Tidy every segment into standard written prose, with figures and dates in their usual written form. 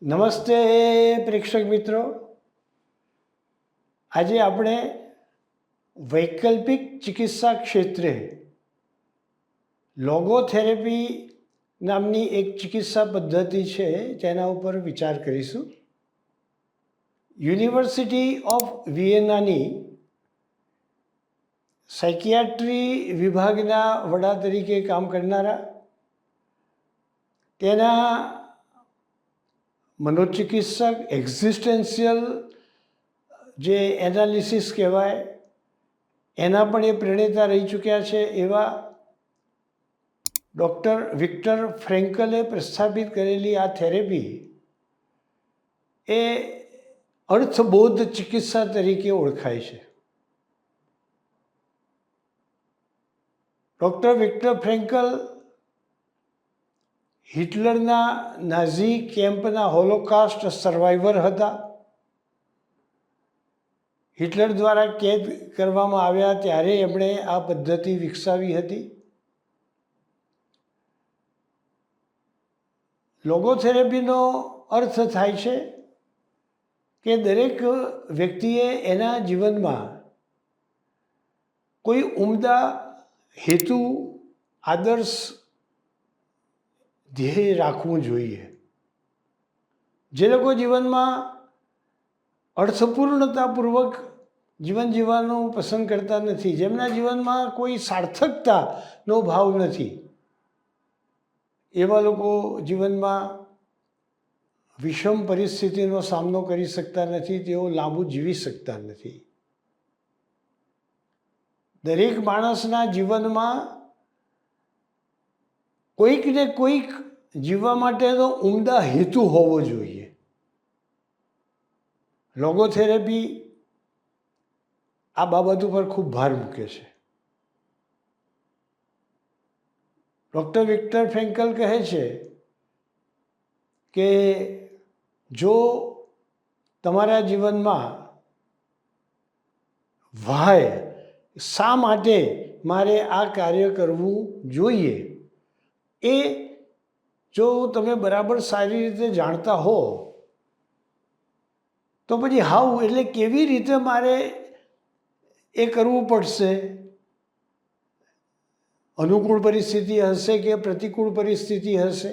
નમસ્તે પ્રેક્ષક મિત્રો, આજે આપણે વૈકલ્પિક ચિકિત્સા ક્ષેત્રે લોગોથેરેપી નામની એક ચિકિત્સા પદ્ધતિ છે તેના ઉપર વિચાર કરીશું. યુનિવર્સિટી ઓફ વિયેનાની સાયકિયાટ્રી વિભાગના વડા તરીકે કામ કરનારા, તેના મનોચિકિત્સક, એક્ઝિસ્ટેન્શિયલ જે એનાલિસિસ કહેવાય એના પણ એ પ્રણેતા રહી ચૂક્યા છે એવા ડૉક્ટર વિક્ટર ફ્રેન્કલે પ્રસ્થાપિત કરેલી આ થેરેપી એ અર્થબોધ ચિકિત્સા તરીકે ઓળખાય છે. ડૉક્ટર વિક્ટર ફ્રેન્કલ હિટલરના નાઝી કેમ્પના હોલોકાસ્ટ સર્વાઈવર હતા. હિટલર દ્વારા કેદ કરવામાં આવ્યા ત્યારે એમણે આ પદ્ધતિ વિકસાવી હતી. લોગોથેરેપીનો અર્થ થાય છે કે દરેક વ્યક્તિએ એના જીવનમાં કોઈ ઉમદા હેતુ, આદર્શ, ધ્યેય રાખવું જોઈએ. જે લોકો જીવનમાં અર્થપૂર્ણતાપૂર્વક જીવન જીવવાનું પસંદ કરતા નથી, જેમના જીવનમાં કોઈ સાર્થકતાનો ભાવ નથી, એવા લોકો જીવનમાં વિષમ પરિસ્થિતિનો સામનો કરી શકતા નથી, તેઓ લાંબુ જીવી શકતા નથી. દરેક માણસના જીવનમાં કોઈક ને કોઈક જીવવા માટેનો ઉમદા હેતુ હોવો જોઈએ. લોગોથેરેપી આ બાબત ઉપર ખૂબ ભાર મૂકે છે. ડૉક્ટર વિક્ટર ફ્રેન્કલ કહે છે કે જો તમારા જીવનમાં વાય, શા માટે મારે આ કાર્ય કરવું જોઈએ, એ જો તમે બરાબર સારી રીતે જાણતા હો તો પછી હાઉ એટલે કેવી રીતે મારે એ કરવું પડશે, અનુકૂળ પરિસ્થિતિ હશે કે પ્રતિકૂળ પરિસ્થિતિ હશે,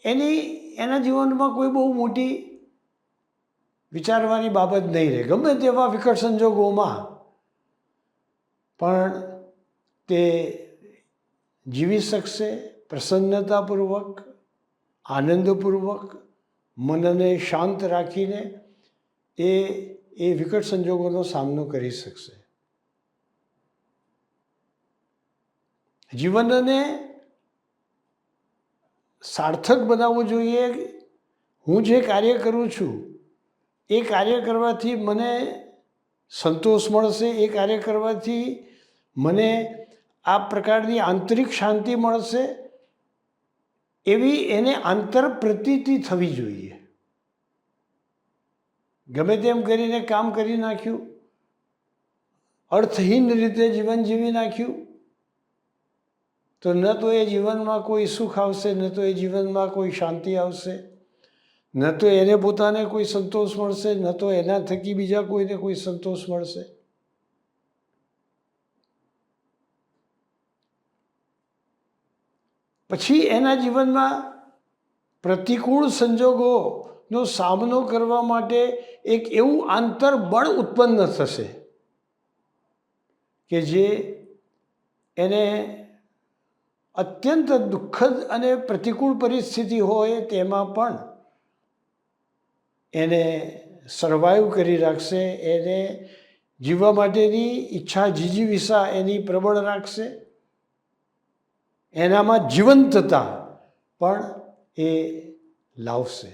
એના જીવનમાં કોઈ બહુ મોટી વિચારવાની બાબત નહીં રહે. ગમે તેવા વિકટ સંજોગોમાં પણ તે જીવી શકશે પ્રસન્નતાપૂર્વક, આનંદપૂર્વક, મનને શાંત રાખીને એ વિકટ સંજોગોનો સામનો કરી શકશે. જીવનને સાર્થક બનાવવું જોઈએ. હું જે કાર્ય કરું છું એ કાર્ય કરવાથી મને સંતોષ મળશે, એ કાર્ય કરવાથી મને આ પ્રકારની આંતરિક શાંતિ મળશે, એવી એને આંતર પ્રતીતિ થવી જોઈએ. ગમે તેમ કરીને કામ કરી નાખ્યું, અર્થહીન રીતે જીવન જીવી નાખ્યું તો ન તો એ જીવનમાં કોઈ સુખ આવશે, ન તો એ જીવનમાં કોઈ શાંતિ આવશે, ન તો એને પોતાને કોઈ સંતોષ મળશે, ન તો એના થકી બીજા કોઈને કોઈ સંતોષ મળશે. પછી એના જીવનમાં પ્રતિકૂળ સંજોગોનો સામનો કરવા માટે એક એવું આંતરબળ ઉત્પન્ન થશે કે જે એને અત્યંત દુઃખદ અને પ્રતિકૂળ પરિસ્થિતિ હોય તેમાં પણ એને સર્વાઈવ કરી રાખશે, એને જીવવા માટેની ઈચ્છા, જીજીવિષા એની પ્રબળ રાખશે, એનામાં જીવંતતા પણ એ લાવશે.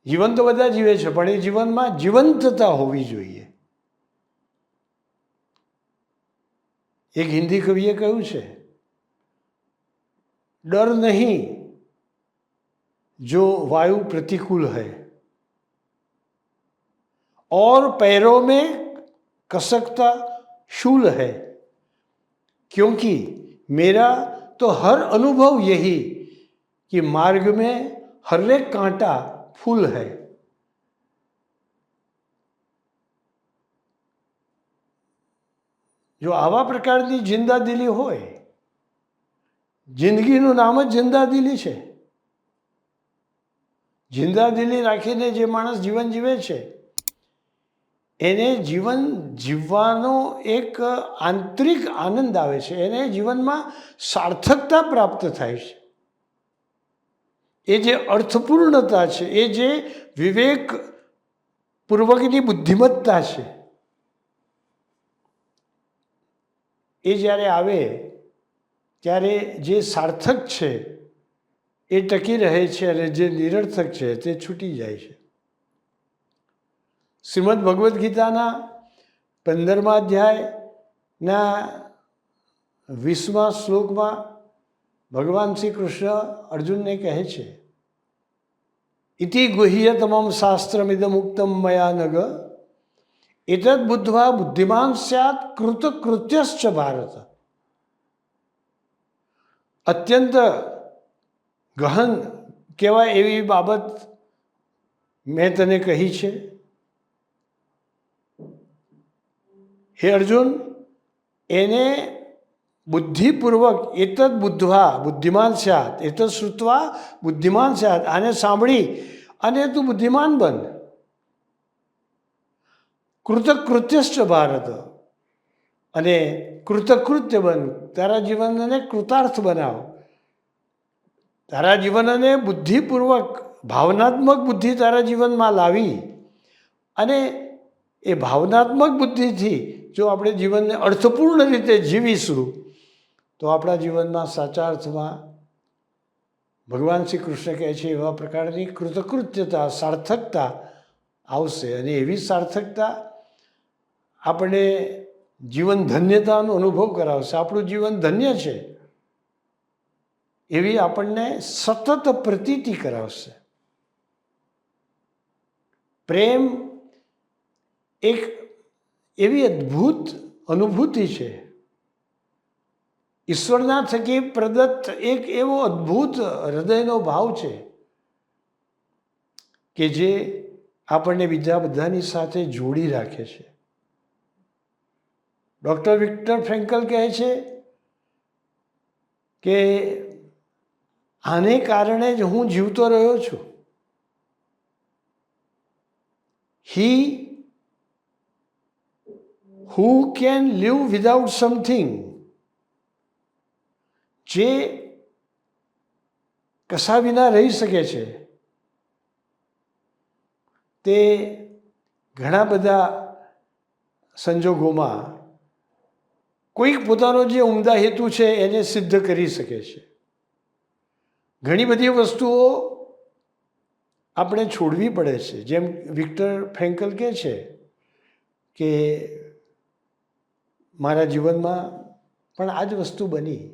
જીવન તો બધા જીવે છે, પણ એ જીવનમાં જીવંતતા હોવી જોઈએ. એક હિન્દી કવિએ કહ્યું છે, ડર નહીં जो वायु प्रतिकूल है और पैरों में कसकता शूल है, क्योंकि मेरा तो हर अनुभव यही कि मार्ग में हर एक कांटा फूल है। જો આવા પ્રકારની જિંદાદિલી હોય, જિંદગીનું નામ જ જિંદાદિલી છે. જિંદાદિલી રાખીને જે માણસ જીવન જીવે છે એને જીવન જીવવાનો એક આંતરિક આનંદ આવે છે, એને જીવનમાં સાર્થકતા પ્રાપ્ત થાય છે. એ જે અર્થપૂર્ણતા છે, એ જે વિવેકપૂર્વકની બુદ્ધિમત્તા છે, એ જ્યારે આવે ત્યારે જે સાર્થક છે એ ટકી રહે છે અને જે નિરર્થક છે તે છૂટી જાય છે. શ્રીમદ ભગવદ્ ગીતાના 15મા અધ્યાયના 20મા શ્લોકમાં ભગવાન શ્રી કૃષ્ણ અર્જુનને કહે છે, ઇતિ ગુહ્યતમમ શાસ્ત્રમિદમ ઉક્તમ મયા નગ એતદ બુદ્ધવા બુદ્ધિમાન સ્યાત કૃતકૃત્યશ્ચ ભારત. અત્યંત ગહન કહેવાય એવી બાબત મેં તને કહી છે. હે અર્જુન, એને બુદ્ધિપૂર્વક એતદ બુદ્ધવા બુદ્ધિમાન સ્યાત, એતદ શ્રુત્વા બુદ્ધિમાન સ્યાત, આને સાંભળી અને તું બુદ્ધિમાન બન. કૃતકૃત્યશ્ચ ભારત, અને કૃતકૃત્ય બન, તારા જીવનને કૃતાર્થ બનાવ. તારા જીવનને બુદ્ધિપૂર્વક ભાવનાત્મક બુદ્ધિ તારા જીવનમાં લાવી અને એ ભાવનાત્મક બુદ્ધિથી જો આપણે જીવનને અર્થપૂર્ણ રીતે જીવીશું તો આપણા જીવનમાં સાચા અર્થમાં ભગવાન શ્રી કૃષ્ણ કહે છે એવા પ્રકારની કૃતકૃત્યતા, સાર્થકતા આવશે. અને એવી સાર્થકતા આપણે જીવન ધન્યતાનો અનુભવ કરાવશે. આપણું જીવન ધન્ય છે એવી આપણને સતત પ્રતીતિ કરાવશે. પ્રેમ એક એવી અદ્ભુત અનુભૂતિ છે, ઈશ્વરના થકી પ્રદત્ત એક એવો અદ્ભુત હૃદયનો ભાવ છે કે જે આપણને બીજા બધાની સાથે જોડી રાખે છે. ડૉક્ટર વિક્ટર ફ્રેન્કલ કહે છે કે આને કારણે જ હું જીવતો રહ્યો છું. He who can live without something, જે કશા વિના રહી શકે છે, તે ઘણા બધા સંજોગોમાં કોઈક પોતાનો જે ઉમદા હેતુ છે એને સિદ્ધ કરી શકે છે. ઘણી બધી વસ્તુઓ આપણે છોડવી પડે છે. જેમ વિક્ટર ફ્રેન્કલ કહે છે કે મારા જીવનમાં પણ આ જ વસ્તુ બની.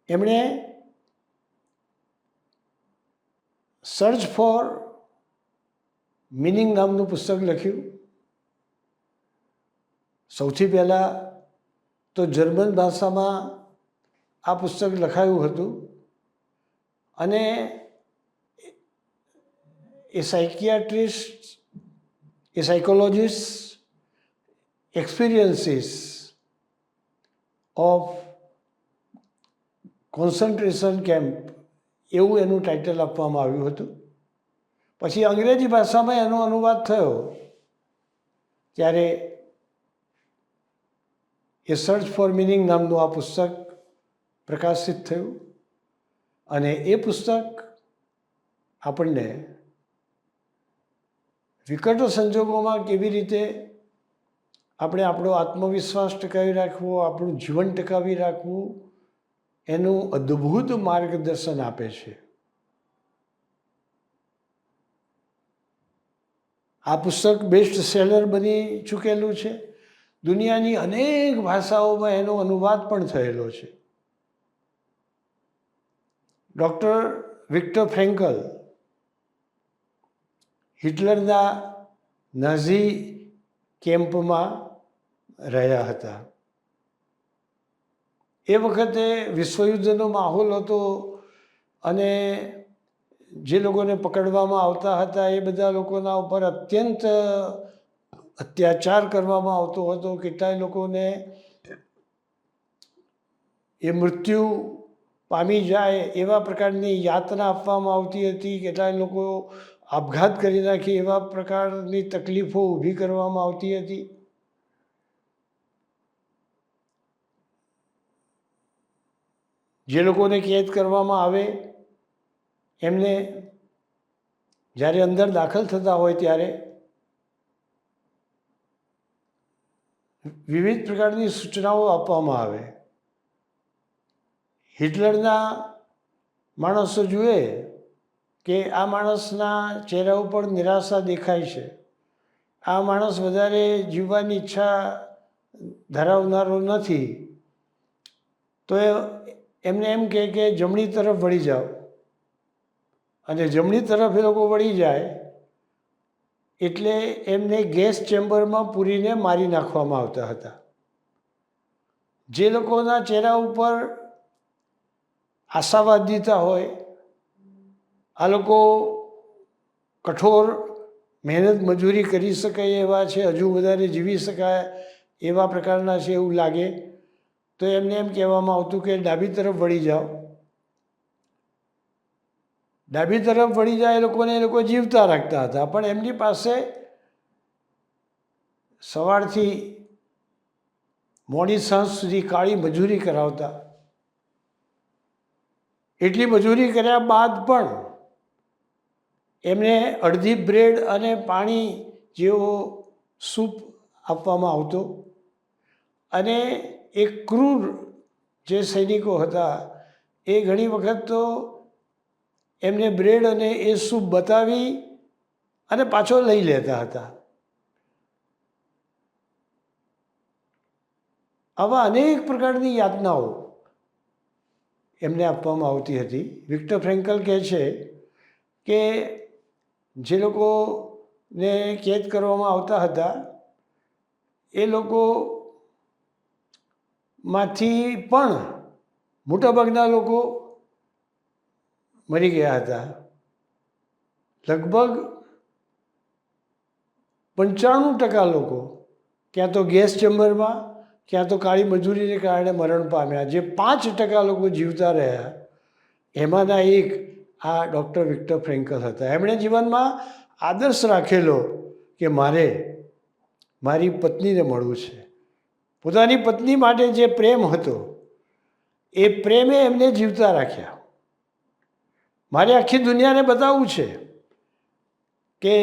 એમણે સર્ચ ફોર મિનિંગ નામનું પુસ્તક લખ્યું. સૌથી પહેલાં તો જર્મન ભાષામાં આ પુસ્તક લખાયું હતું અને એ સાયકિયાટ્રિસ્ટ, એ psychologist experiences of concentration camp એવું એનું ટાઇટલ આપવામાં આવ્યું હતું. પછી અંગ્રેજી ભાષામાં એનો અનુવાદ થયો ત્યારે એ સર્ચ ફોર મિનિંગ નામનું આ પુસ્તક પ્રકાશિત થયું. અને એ પુસ્તક આપણને વિકટ સંજોગોમાં કેવી રીતે આપણે આપણો આત્મવિશ્વાસ ટકાવી રાખવો, આપણું જીવન ટકાવી રાખવું, એનું અદ્ભુત માર્ગદર્શન આપે છે. આ પુસ્તક બેસ્ટ સેલર બની ચૂકેલું છે. દુનિયાની અનેક ભાષાઓમાં એનો અનુવાદ પણ થયેલો છે. ડૉક્ટર વિક્ટર ફ્રેન્કલ હિટલરના નાઝી કેમ્પમાં રહ્યા હતા એ વખતે વિશ્વયુદ્ધનો માહોલ હતો અને જે લોકોને પકડવામાં આવતા હતા એ બધા લોકોના ઉપર અત્યંત અત્યાચાર કરવામાં આવતો હતો. કેટલાય લોકોને એ મૃત્યુ પામી જાય એવા પ્રકારની યાતના આપવામાં આવતી હતી. કેટલાય લોકો આપઘાત કરી નાખે એવા પ્રકારની તકલીફો ઊભી કરવામાં આવતી હતી. જે લોકોને કેદ કરવામાં આવે એમને જ્યારે અંદર દાખલ થતા હોય ત્યારે વિવિધ પ્રકારની સૂચનાઓ આપવામાં આવે. હિટલરના માણસો જુએ કે આ માણસના ચહેરા ઉપર નિરાશા દેખાય છે, આ માણસ વધારે જીવવાની ઈચ્છા ધરાવનારો નથી, તો એમને એમ કહે કે જમણી તરફ વળી જાઓ. અને જમણી તરફ એ લોકો વળી જાય એટલે એમને ગેસ ચેમ્બરમાં પૂરીને મારી નાખવામાં આવતા હતા. જે લોકોના ચહેરા ઉપર આશાવાદીતા હોય, આ લોકો કઠોર મહેનત મજૂરી કરી શકાય એવા છે, હજુ વધારે જીવી શકાય એવા પ્રકારના છે એવું લાગે તો એમને એમ કહેવામાં આવતું કે ડાબી તરફ વળી જાઓ. ડાબી તરફ વળી જાય એ લોકો જીવતા રાખતા હતા, પણ એમની પાસે સવારથી મોડી સાંજ સુધી કાળી મજૂરી કરાવતા. એટલી મજૂરી કર્યા બાદ પણ એમને અડધી બ્રેડ અને પાણી જેવો સૂપ આપવામાં આવતો. અને એ ક્રૂર જે સૈનિકો હતા એ ઘણી વખત તો એમને બ્રેડ અને એ સૂપ બતાવી અને પાછો લઈ લેતા હતા. આવા અનેક પ્રકારની યાતનાઓ એમને આપવામાં આવતી હતી. વિક્ટર ફ્રેન્કલ કહે છે કે જે લોકોને કેદ કરવામાં આવતા હતા એ લોકોમાંથી પણ મોટાભાગના લોકો મરી ગયા હતા. લગભગ 95% લોકો ક્યાં તો ગેસ ચેમ્બરમાં ક્યાં તો કાળી મજૂરીને કારણે મરણ પામ્યા. જે 5% લોકો જીવતા રહ્યા એમાંના એક આ ડૉક્ટર વિક્ટર ફ્રેન્કલ હતા. એમણે જીવનમાં આદર્શ રાખેલો કે મારે મારી પત્નીને મળવું છે. પોતાની પત્ની માટે જે પ્રેમ હતો એ પ્રેમે એમને જીવતા રાખ્યા. મારે આખી દુનિયાને બતાવવું છે કે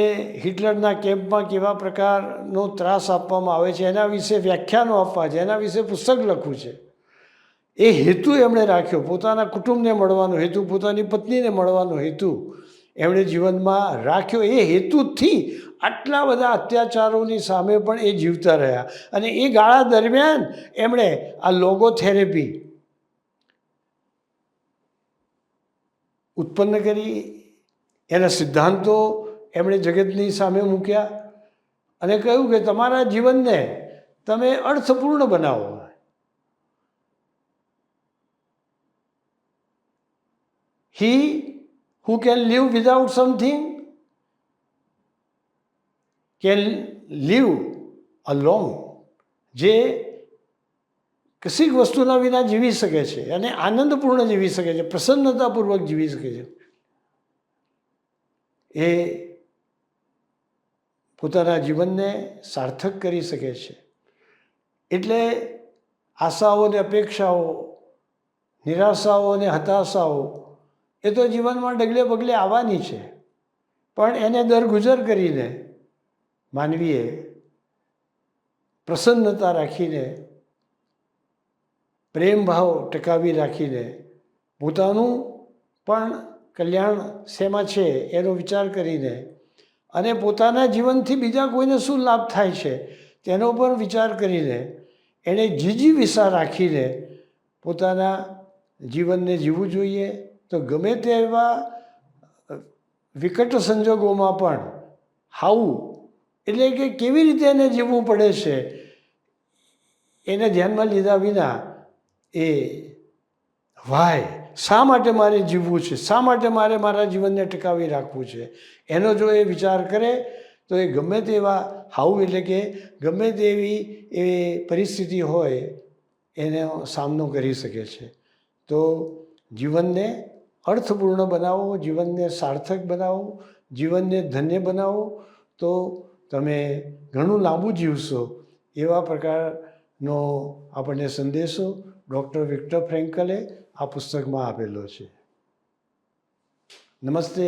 હિટલરના કેમ્પમાં કેવા પ્રકારનો ત્રાસ આપવામાં આવે છે, એના વિશે વ્યાખ્યાનો આપવા છે, એના વિશે પુસ્તક લખવું છે. એ હેતુ એમણે રાખ્યો. પોતાના કુટુંબને મળવાનો હેતુ, પોતાની પત્નીને મળવાનો હેતુ એમણે જીવનમાં રાખ્યો. એ હેતુથી આટલા બધા અત્યાચારોની સામે પણ એ જીવતા રહ્યા. અને એ ગાળા દરમિયાન એમણે આ લોગોથેરેપી ઉત્પન્ન કરી, એના સિદ્ધાંતો એમણે જગતની સામે મૂક્યા અને કહ્યું કે તમારા જીવનને તમે અર્થપૂર્ણ બનાવો. He who can live without something can live alone. જે કશીક વસ્તુના વિના જીવી શકે છે અને આનંદપૂર્ણ જીવી શકે છે, પ્રસન્નતાપૂર્વક જીવી શકે છે, એ પોતાના જીવનને સાર્થક કરી શકે છે. એટલે આશાઓ અને અપેક્ષાઓ, નિરાશાઓ અને હતાશાઓ એ તો જીવનમાં ડગલે પગલે આવવાની છે, પણ એને દરગુજર કરીને માનવીએ પ્રસન્નતા રાખીને, પ્રેમ ભાવ ટકાવી રાખીને, પોતાનું પણ કલ્યાણ શેમાં છે એનો વિચાર કરીને અને પોતાના જીવનથી બીજા કોઈને શું લાભ થાય છે તેનો પણ વિચાર કરીને એણે જીજીવિષા રાખીને પોતાના જીવનને જીવવું જોઈએ. તો ગમે તેવા વિકટ સંજોગોમાં પણ હાવું એટલે કે કેવી રીતે એને જીવવું પડે છે એને ધ્યાનમાં લીધા વિના એ વાય શા માટે મારે જીવવું છે, શા માટે મારે મારા જીવનને ટકાવી રાખવું છે, એનો જો એ વિચાર કરે તો એ ગમે તેવા હાવ એટલે કે ગમે તેવી એ પરિસ્થિતિ હોય એનો સામનો કરી શકે છે. તો જીવનને અર્થપૂર્ણ બનાવો, જીવનને સાર્થક બનાવો, જીવનને ધન્ય બનાવો, તો તમે ઘણું લાંબુ જીવશો. એવા પ્રકારનો આપણને સંદેશો ડૉક્ટર વિક્ટર ફ્રેન્કલે આ પુસ્તકમાં આપેલો છે. નમસ્તે.